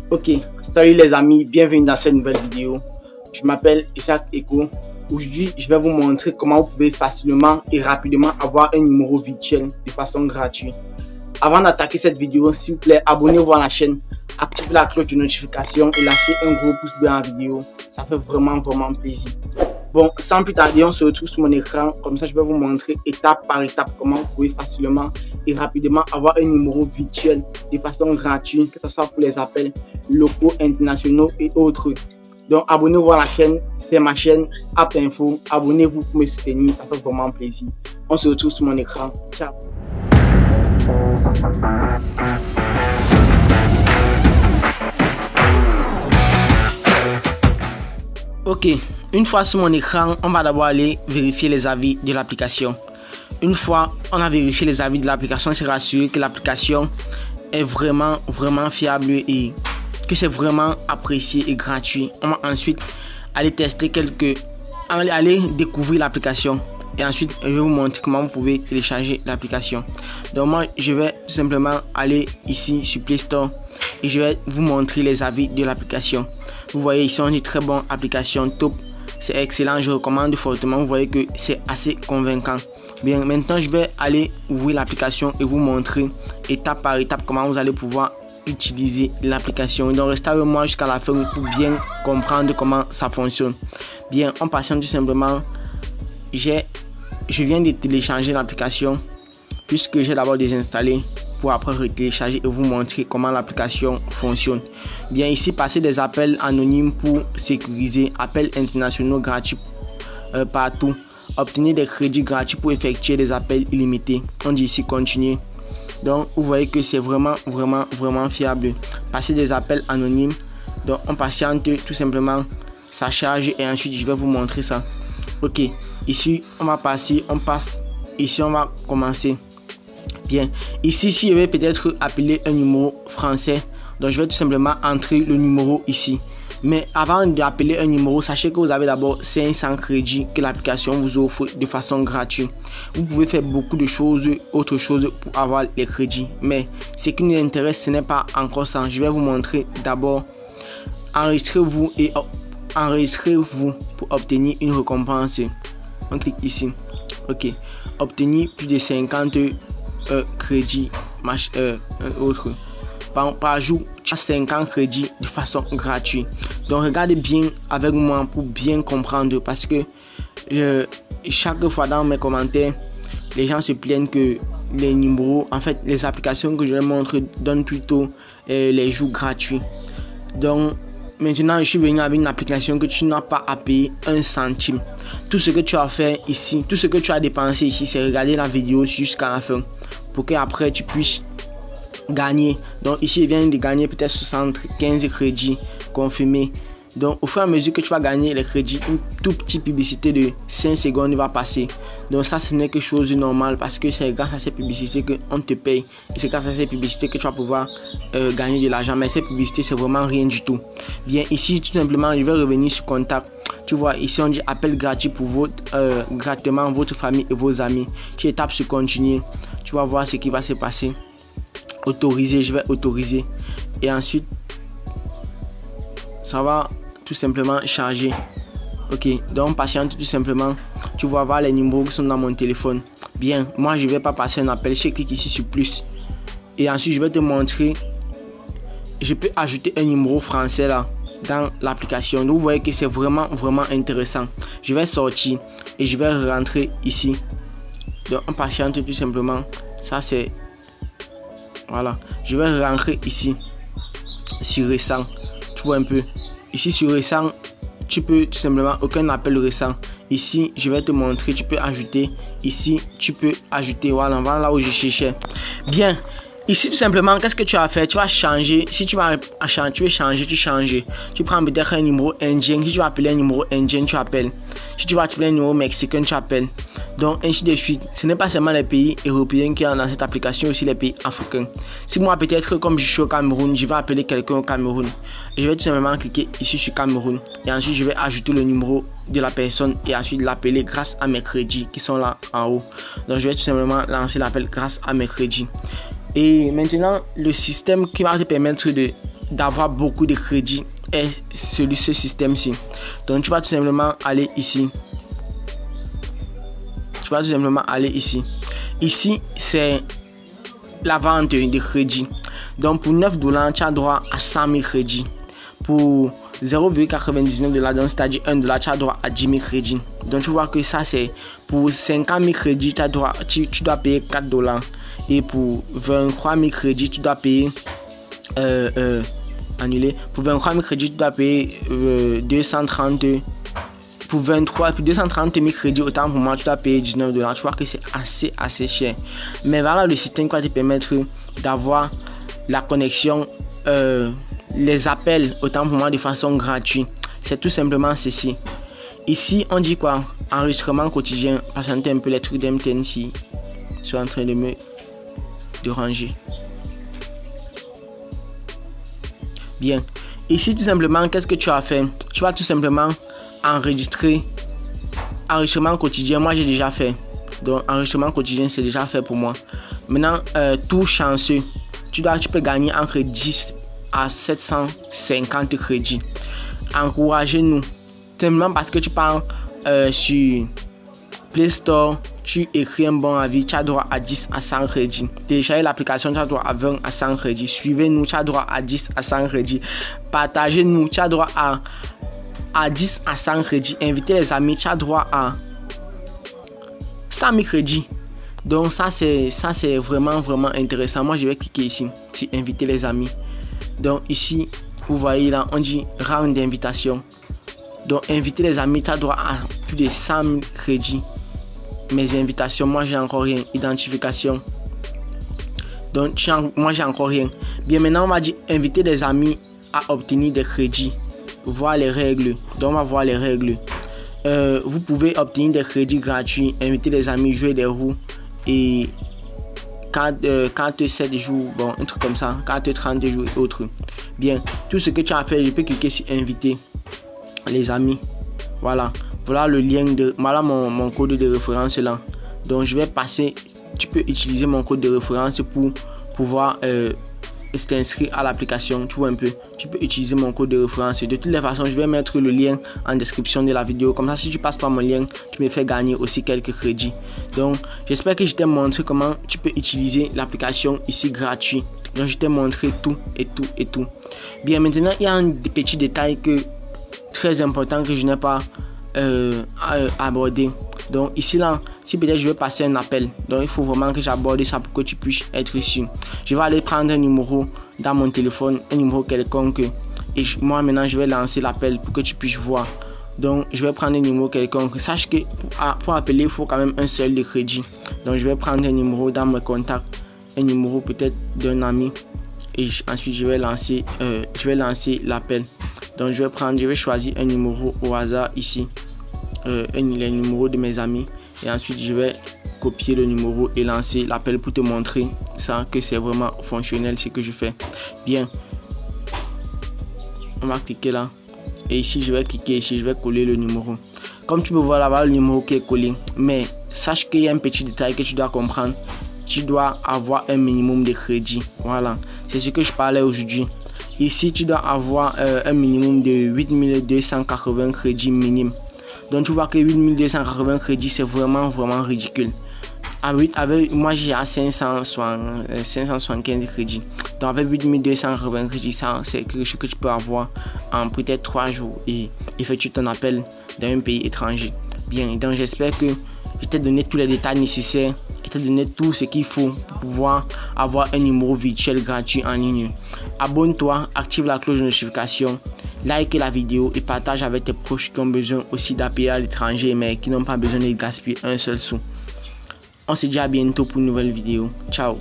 Ok, salut les amis, bienvenue dans cette nouvelle vidéo. Je m'appelle Jacques Eko. Aujourd'hui, je vais vous montrer comment vous pouvez facilement et rapidement avoir un numéro virtuel de façon gratuite. Avant d'attaquer cette vidéo, s'il vous plaît, abonnez-vous à la chaîne, activez la cloche de notification et lâchez un gros pouce bleu en vidéo. Ça fait vraiment plaisir. Bon, sans plus tarder, on se retrouve sur mon écran. Comme ça, je vais vous montrer étape par étape comment vous pouvez facilement et rapidement avoir un numéro virtuel de façon gratuite, que ce soit pour les appels locaux, internationaux et autres. Donc, abonnez-vous à la chaîne. C'est ma chaîne App Info. Abonnez-vous pour me soutenir. Ça fait vraiment plaisir. On se retrouve sur mon écran. Ciao. Ok, une fois sur mon écran, on va d'abord aller vérifier les avis de l'application. Une fois on a vérifié les avis de l'application, c'est rassuré que l'application est vraiment fiable et que c'est vraiment apprécié et gratuit. On va ensuite aller tester aller découvrir l'application et ensuite je vais vous montrer comment vous pouvez télécharger l'application. Donc moi je vais tout simplement aller ici sur Play Store et je vais vous montrer les avis de l'application. Vous voyez ici on dit très bonne application, top, c'est excellent, je recommande fortement. Vous voyez que c'est assez convaincant. Bien, maintenant je vais aller ouvrir l'application et vous montrer étape par étape comment vous allez pouvoir utiliser l'application. Donc restez avec moi jusqu'à la fin pour bien comprendre comment ça fonctionne. Bien, on patiente tout simplement. Je viens de télécharger l'application puisque j'ai d'abord désinstallé pour après retélécharger et vous montrer comment l'application fonctionne. Bien, ici passer des appels anonymes pour sécuriser, appels internationaux gratuits partout, obtenir des crédits gratuits pour effectuer des appels illimités. On dit ici continuer. Donc vous voyez que c'est vraiment fiable. Passer des appels anonymes. Donc on patiente tout simplement, ça charge et ensuite je vais vous montrer ça. Ok, ici on va passer, ici on va commencer. Bien, ici si je vais peut-être appeler un numéro français, donc je vais tout simplement entrer le numéro ici. Mais avant d'appeler un numéro, sachez que vous avez d'abord 500 crédits que l'application vous offre de façon gratuite. Vous pouvez faire beaucoup de choses, autre chose pour avoir les crédits. Mais ce qui nous intéresse, ce n'est pas encore ça. Je vais vous montrer d'abord. Enregistrez-vous pour obtenir une récompense. On clique ici. Ok. Obtenir plus de 50 crédits autres. Par jour, tu as 50 crédits de façon gratuite. Donc regardez bien avec moi pour bien comprendre, parce que chaque fois dans mes commentaires, les gens se plaignent que les numéros, en fait les applications que je vais montrer donnent plutôt les jours gratuits. Donc maintenant je suis venu avec une application que tu n'as pas à payer un centime. Tout ce que tu as fait ici, tout ce que tu as dépensé ici, c'est regarder la vidéo jusqu'à la fin pour que après tu puisses gagner. Donc ici il vient de gagner peut-être 75 crédits confirmés. Donc au fur et à mesure que tu vas gagner les crédits, une toute petite publicité de 5 secondes va passer. Donc ça, ce n'est que chose normale parce que c'est grâce à ces publicités qu'on te paye. Et c'est grâce à ces publicités que tu vas pouvoir gagner de l'argent. Mais ces publicités, c'est vraiment rien du tout. Bien, ici tout simplement je vais revenir sur contact. Tu vois ici on dit appel gratuit pour gratuitement votre famille et vos amis. Tu tapes sur continuer. Tu vas voir ce qui va se passer. Autoriser, je vais autoriser et ensuite ça va tout simplement charger. Ok, donc patiente tout simplement. Tu vas voir les numéros qui sont dans mon téléphone. Bien, moi je vais pas passer un appel, je clique ici sur plus et ensuite je vais te montrer. Je peux ajouter un numéro français là dans l'application. Donc vous voyez que c'est vraiment intéressant. Je vais sortir et je vais rentrer ici. Donc on patiente tout simplement. Ça c'est voilà, je vais rentrer ici sur récent. Tu vois un peu ici sur récent, tu peux tout simplement aucun appel récent. Ici je vais te montrer, tu peux ajouter. Ici tu peux ajouter. Voilà là où je cherchais. Bien, ici tout simplement qu'est-ce que tu as fait? Tu vas changer. Si tu vas changer, tu changes. Tu prends peut-être un numéro indien. Si tu vas appeler un numéro indien, tu appelles. Si tu vas appeler un numéro mexicain, tu appelles. Donc ainsi de suite. Ce n'est pas seulement les pays européens qui ont dans cette application, aussi les pays africains. Si moi peut-être comme je suis au Cameroun, je vais appeler quelqu'un au Cameroun. Je vais tout simplement cliquer ici sur Cameroun et ensuite je vais ajouter le numéro de la personne et ensuite l'appeler grâce à mes crédits qui sont là en haut. Donc je vais tout simplement lancer l'appel grâce à mes crédits. Et maintenant le système qui va te permettre d'avoir beaucoup de crédits est ce système-ci. Donc tu vas tout simplement aller ici. Ici, c'est la vente de crédit. Donc pour $9, tu as droit à 100 000 crédits. Pour 0,99 $, donc c'est-à-dire $1, tu as droit à 10 000 crédits. Donc tu vois que ça c'est pour 50 000 crédits, tu dois payer $4. Et pour 23 000 crédits, tu dois payer Pour 23 000 crédits, tu dois payer 230. Pour 230 000 crédits, autant pour moi, tu dois payer $19. Tu vois que c'est assez cher. Mais voilà le système qui va te permettre d'avoir la connexion, les appels, autant pour moi, de façon gratuite. C'est tout simplement ceci. Ici, on dit quoi? Enregistrement quotidien. Patientez un peu, les trucs d'MTN ici sont en train de me déranger. Bien. Ici, tout simplement, qu'est-ce que tu as fait? Tu vas tout simplement enregistrer enregistrement quotidien. Moi, j'ai déjà fait. Donc, enregistrement quotidien, c'est déjà fait pour moi. Maintenant, tout chanceux. Tu peux gagner entre 10 à 750 crédits. Encouragez-nous. Simplement parce que tu parles sur Play Store, tu écris un bon avis, tu as droit à 10 à 100 crédits. Téléchargez l'application, tu as droit à 20 à 100 crédits. Suivez-nous, tu as droit à 10 à 100 crédits. Partagez-nous, tu as droit à 10 à 100 crédits. Invitez les amis, tu as droit à 100 000 crédits. Donc ça c'est vraiment intéressant. Moi je vais cliquer ici sur inviter les amis. Donc ici vous voyez là on dit round d'invitation. Donc inviter les amis, tu as droit à plus de 100 000 crédits. Mes invitations, moi j'ai encore rien. Identification. Donc moi j'ai encore rien. Bien, maintenant on va dire inviter des amis à obtenir des crédits. Voir les règles. Donc on va voir les règles. Vous pouvez obtenir des crédits gratuits, inviter les amis, jouer des roues et 47 jours, bon un truc comme ça, 30 jours et autres. Bien, tout ce que tu as fait, je peux cliquer sur inviter les amis. Voilà le lien voilà mon code de référence là. Donc je vais passer, tu peux utiliser mon code de référence pour pouvoir t'inscrire à l'application. Tu vois un peu, tu peux utiliser mon code de référence. De toutes les façons, je vais mettre le lien en description de la vidéo. Comme ça, si tu passes par mon lien, tu me fais gagner aussi quelques crédits. Donc, j'espère que je t'ai montré comment tu peux utiliser l'application ici gratuit. Donc, je t'ai montré tout. Bien, maintenant, il y a un petit détail très important que je n'ai pas abordé. Donc ici là, si peut-être je vais passer un appel, donc il faut vraiment que j'aborde ça pour que tu puisses être sûr. Je vais aller prendre un numéro dans mon téléphone, un numéro quelconque, et moi maintenant je vais lancer l'appel pour que tu puisses voir. Donc je vais prendre un numéro quelconque. Sache que pour appeler il faut quand même un seul de crédit. Donc je vais prendre un numéro dans mes contacts, un numéro peut-être d'un ami, et ensuite je vais lancer l'appel. Donc je vais choisir un numéro au hasard ici, les numéros de mes amis, et ensuite je vais copier le numéro et lancer l'appel pour te montrer ça, que c'est vraiment fonctionnel ce que je fais. Bien, on va cliquer là et ici je vais cliquer ici, je vais coller le numéro. Comme tu peux voir là-bas le numéro qui est collé, mais sache qu'il y a un petit détail que tu dois comprendre. Tu dois avoir un minimum de crédit. Voilà, c'est ce que je parlais aujourd'hui. Ici tu dois avoir un minimum de 8280 crédits minimum. Donc tu vois que 8280 crédits c'est vraiment ridicule. Avec moi j'ai à 575 crédits. Donc avec 8280 crédits, ça c'est quelque chose que tu peux avoir en peut-être 3 jours et effectuer ton appel dans un pays étranger. Bien, donc j'espère que je t'ai donné tous les détails nécessaires, je t'ai donné tout ce qu'il faut pour pouvoir avoir un numéro virtuel gratuit en ligne. Abonne-toi, active la cloche de notification, like la vidéo et partage avec tes proches qui ont besoin aussi d'appeler à l'étranger mais qui n'ont pas besoin de gaspiller un seul sou. On se dit à bientôt pour une nouvelle vidéo. Ciao.